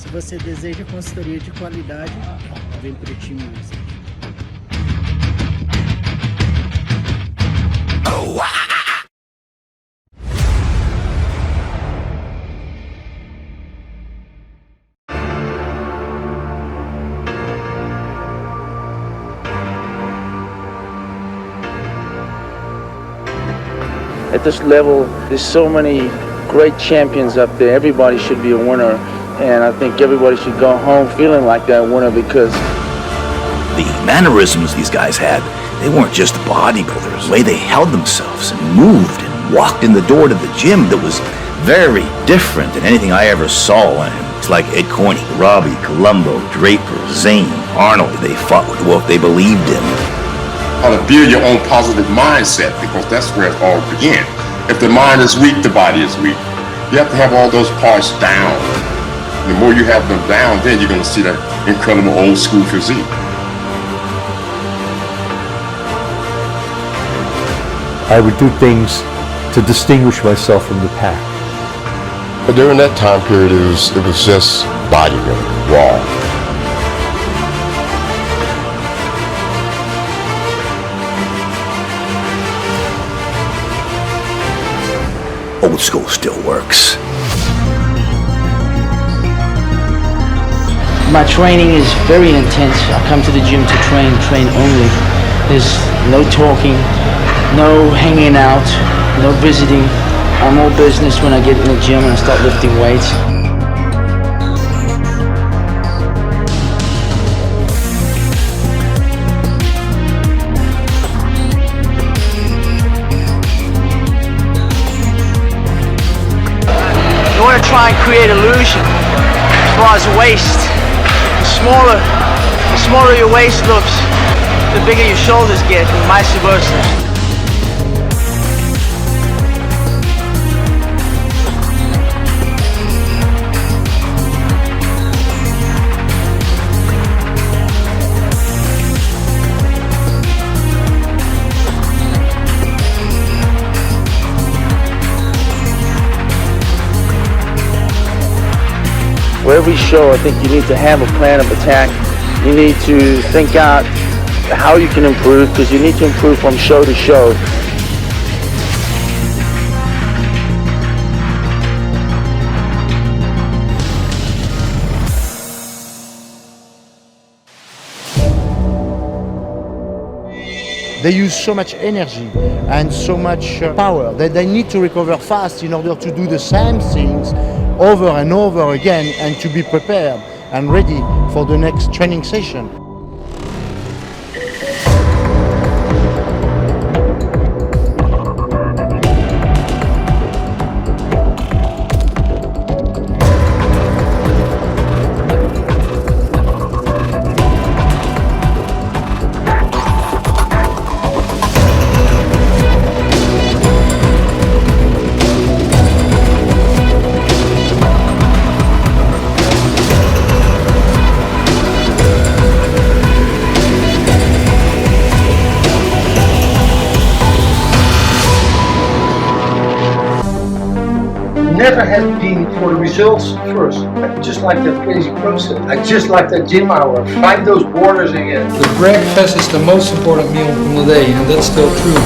Se você deseja consultoria de qualidade, vem para o time Wizard. At this level, there's so many great champions up there. Everybody should be a winner, and I think everybody should go home feeling like that winner because the mannerisms these guys had, they weren't just bodybuilders. The way they held themselves and moved and walked in the door to the gym, that was very different than anything I ever saw. And it's like Ed Corney, Robbie, Columbo, Draper, Zane, Arnold. They fought with what they believed in. How to build your own positive mindset, because that's where it all begins. If the mind is weak, the body is weak. You have to have all those parts down. The more you have them down, then you're going to see that incredible old school physique. I would do things to distinguish myself from the pack. But during that time period, it was just bodybuilding, raw. Old school still works. My training is very intense. I come to the gym to train only. There's no talking, no hanging out, no visiting. I'm all business when I get in the gym and I start lifting weights. You want to try and create illusion as far as waist. The smaller your waist looks, the bigger your shoulders get, and vice versa. for every show, I think you need to have a plan of attack. You need to think out how you can improve, because you need to improve from show to show. They use so much energy and so much power that they need to recover fast in order to do the same things over and over again and to be prepared and ready for the next training session. Never had been for the results first. I just like that crazy process. I just like that gym hour. Find those borders again. The breakfast is the most important meal from the day, and that's still true.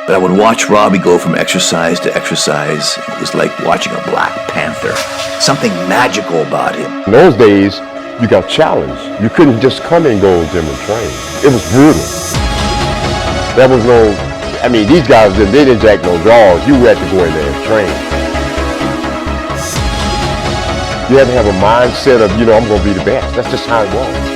But I would watch Robbie go from exercise to exercise. It was like watching a Black Panther. Something magical about him. In those days, you got challenged. You couldn't just come and go to gym and train. It was brutal. There was no, I mean, these guys, they didn't jack no draws. You had to go in there and train. You had to have a mindset of, you know, I'm going to be the best. That's just how it was.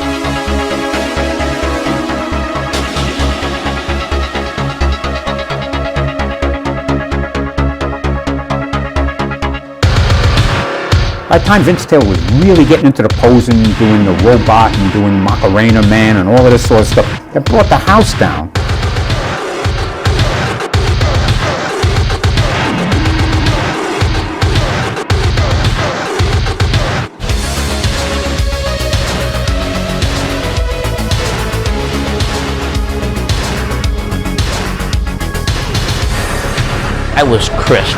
By the time Vince Taylor was really getting into the posing, doing the robot and doing Macarena Man and all of this sort of stuff, that brought the house down. I was crisp.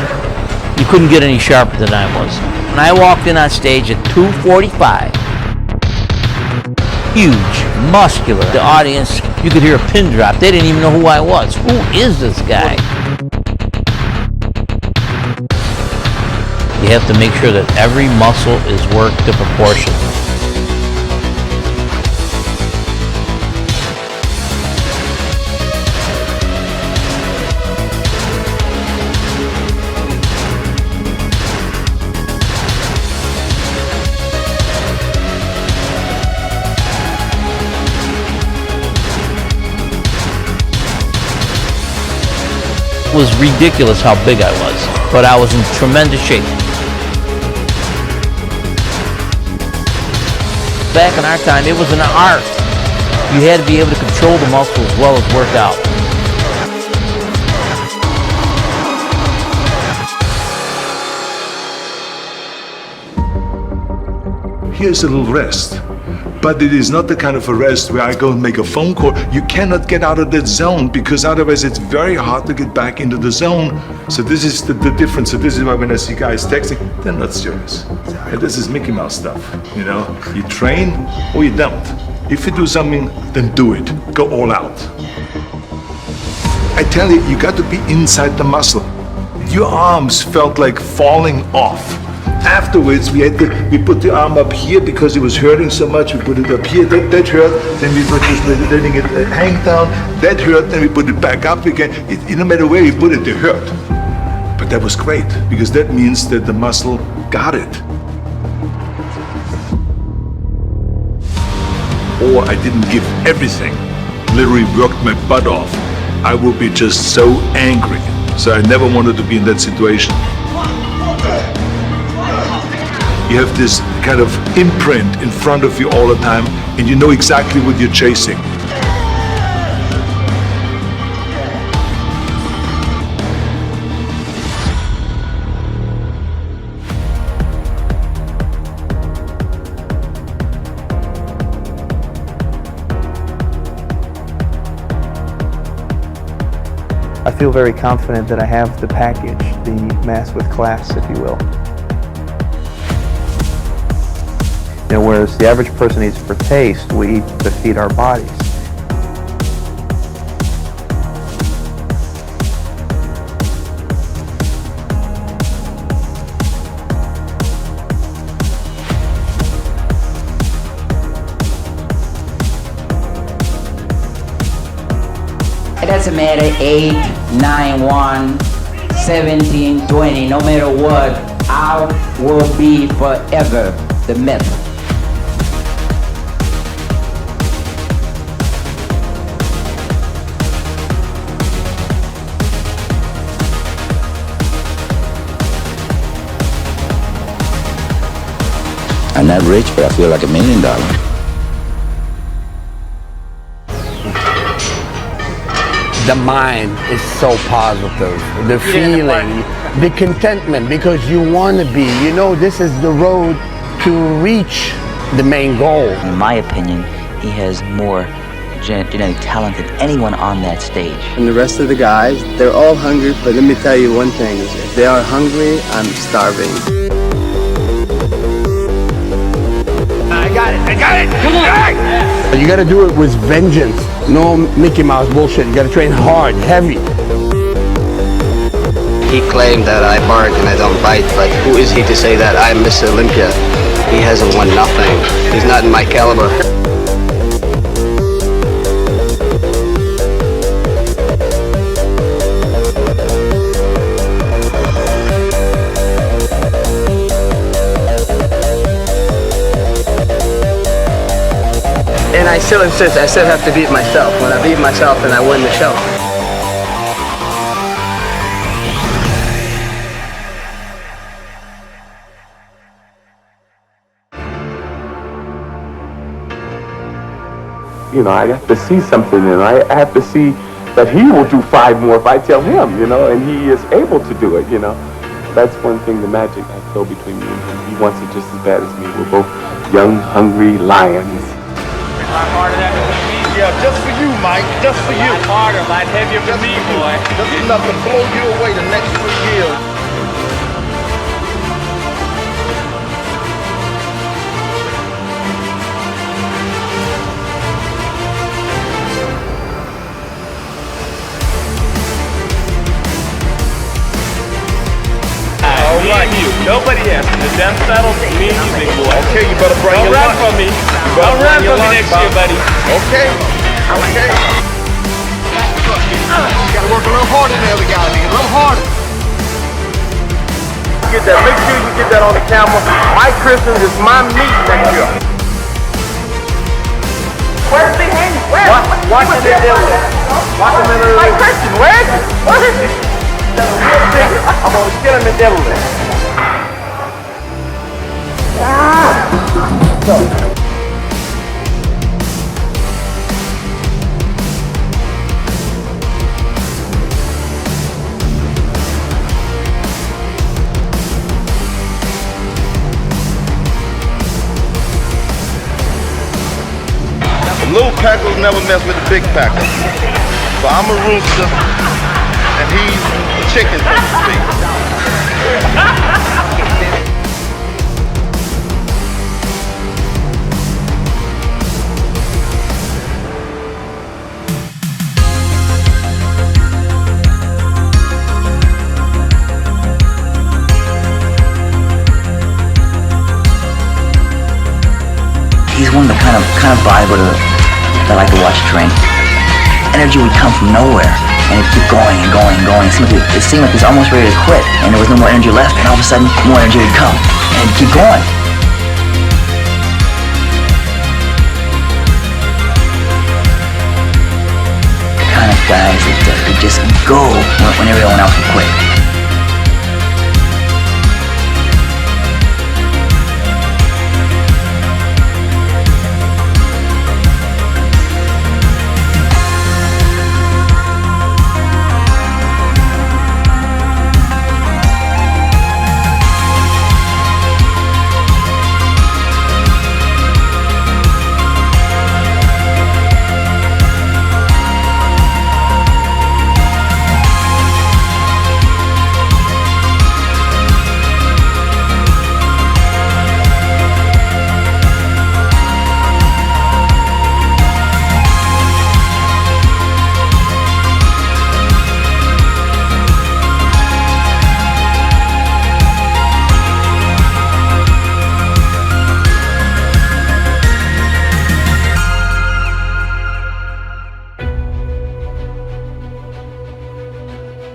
You couldn't get any sharper than I was. When I walked in on stage at 2:45, huge, muscular, the audience, you could hear a pin drop. They didn't even know who I was. Who is this guy? You have to make sure that every muscle is worked to proportion. It was ridiculous how big I was, but I was in tremendous shape. Back in our time, it was an art. You had to be able to control the muscle as well as work out. Here's a little rest. But it is not the kind of a rest where I go and make a phone call. You cannot get out of that zone because otherwise it's very hard to get back into the zone. So this is the difference. So this is why when I see guys texting, they're not serious. And this is Mickey Mouse stuff, you know? You train or you don't. If you do something, then do it. Go all out. I tell you, you got to be inside the muscle. Your arms felt like falling off. Afterwards, we put the arm up here because it was hurting so much. We put it up here, that hurt. Then we put just letting it hang down. That hurt. Then we put it back up again. No matter where we put it, it hurt. But that was great because that means that the muscle got it. Or I didn't give everything. Literally worked my butt off. I would be just so angry. So I never wanted to be in that situation. You have this kind of imprint in front of you all the time, and you know exactly what you're chasing. I feel very confident that I have the package, the mass with class, if you will. You know, whereas the average person eats for taste, we eat to feed our bodies. It doesn't matter 8, 9, 1, 17, 20, no matter what, I will be forever the myth. I'm not rich, but I feel like $1 million. The mind is so positive. The feeling, the contentment, because you want to be. You know, this is the road to reach the main goal. In my opinion, he has more genetic talent than anyone on that stage. And the rest of the guys, they're all hungry, but let me tell you one thing. If they are hungry, I'm starving. I got it! Come on! You gotta do it with vengeance. No Mickey Mouse bullshit. You gotta train hard, heavy. He claimed that I bark and I don't bite, but who is he to say that I'm Mr. Olympia? He hasn't won nothing. He's not in my caliber. And I still insist, I still have to beat myself. When I beat myself, then I win the show. You know, I have to see something, and I have to see that he will do 5 more if I tell him, you know, and he is able to do it, you know. That's one thing, the magic I feel between me and him. He wants it just as bad as me. We're both young, hungry lions. Yeah, just for you, Mike, just for you. A lot harder, a lot heavier for me, boy. Just enough to blow you away the next 3 years. Nobody else. The damn settled me and you, big boy. Okay, you better bring your lunch. Don't run from me. Don't run from me next year, buddy. Okay. Okay. You gotta work a little harder than the other guy, nigga. A little harder. Get that. Make sure you get that on the camera. Mike Christian is my meat next year. Where's the hand? Where? Watch him in there. Watch him in there. Mike Christian, where is it? What is it? I'm gonna get him in Italy. The little packers never mess with the big packers. So I'm a rooster, and he's a chicken, so to speak. He's one of the kind of bodybuilder that I like to watch train. Energy would come from nowhere, and it'd keep going and going and going. It seemed like he was almost ready to quit, and there was no more energy left, and all of a sudden, more energy would come, and it'd keep going. The kind of guys that could just go when everyone else would quit.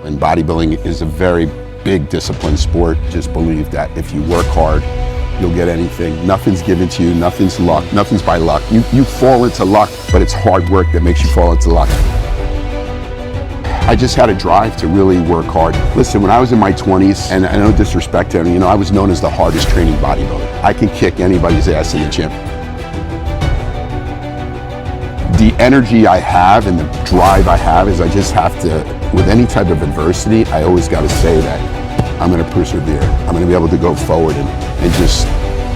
And bodybuilding is a very big discipline sport. Just believe that if you work hard, you'll get anything. Nothing's given to you, nothing's luck, nothing's by luck. You fall into luck, but it's hard work that makes you fall into luck. I just had a drive to really work hard. Listen, when I was in my 20s, and I no disrespect to him, you know, I was known as the hardest training bodybuilder. I can kick anybody's ass in the gym. The energy I have and the drive I have is I just have to, with any type of adversity, I always got to say that I'm going to persevere. I'm going to be able to go forward and just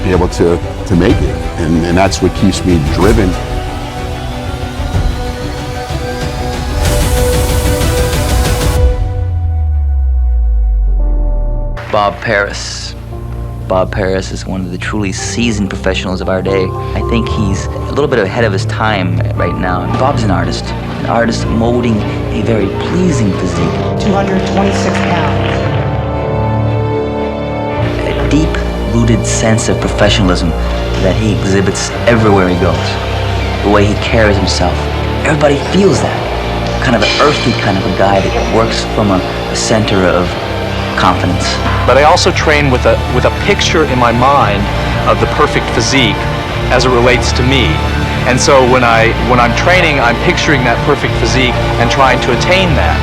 be able to make it. And that's what keeps me driven. Bob Paris. Bob Paris is one of the truly seasoned professionals of our day. I think he's a little bit ahead of his time right now. Bob's an artist molding a very pleasing physique. 226 pounds. deep-rooted sense of professionalism that he exhibits everywhere he goes. The way he carries himself. Everybody feels that. Kind of an earthy kind of a guy that works from a center of confidence. But I also train with a picture in my mind of the perfect physique as it relates to me. And so when I'm training, I'm picturing that perfect physique and trying to attain that.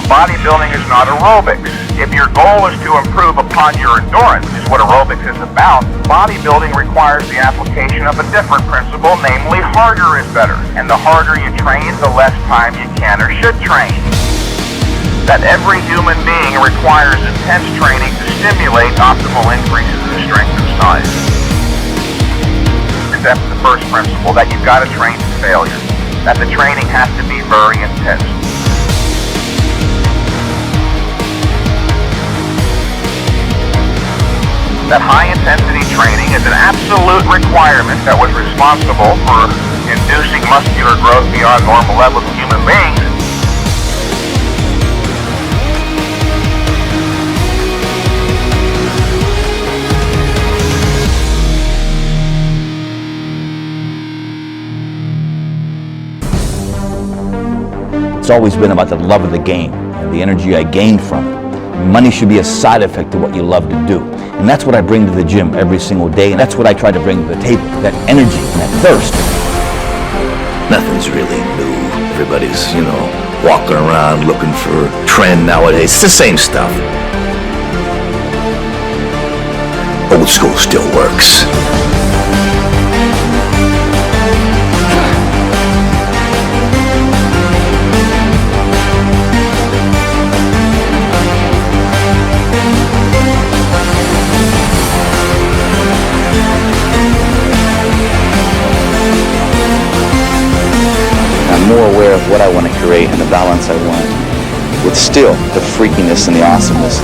Bodybuilding is not aerobics. If your goal is to improve upon your endurance, which is what aerobics is about, bodybuilding requires the application of a different principle, namely harder is better. And the harder you train, the less time you can or should train. That every human being requires intense training to stimulate optimal increases in strength and size. That's the first principle, that you've got to train to failure. That the training has to be very intense. That high-intensity training is an absolute requirement that was responsible for inducing muscular growth beyond normal levels in human beings. It's always been about the love of the game and the energy I gained from it. Money should be a side effect to what you love to do. And that's what I bring to the gym every single day, and that's what I try to bring to the table, that energy and that thirst. Nothing's really new. Everybody's, walking around looking for a trend nowadays. It's the same stuff. Old school still works. More aware of what I want to create and the balance I want, with still the freakiness and the awesomeness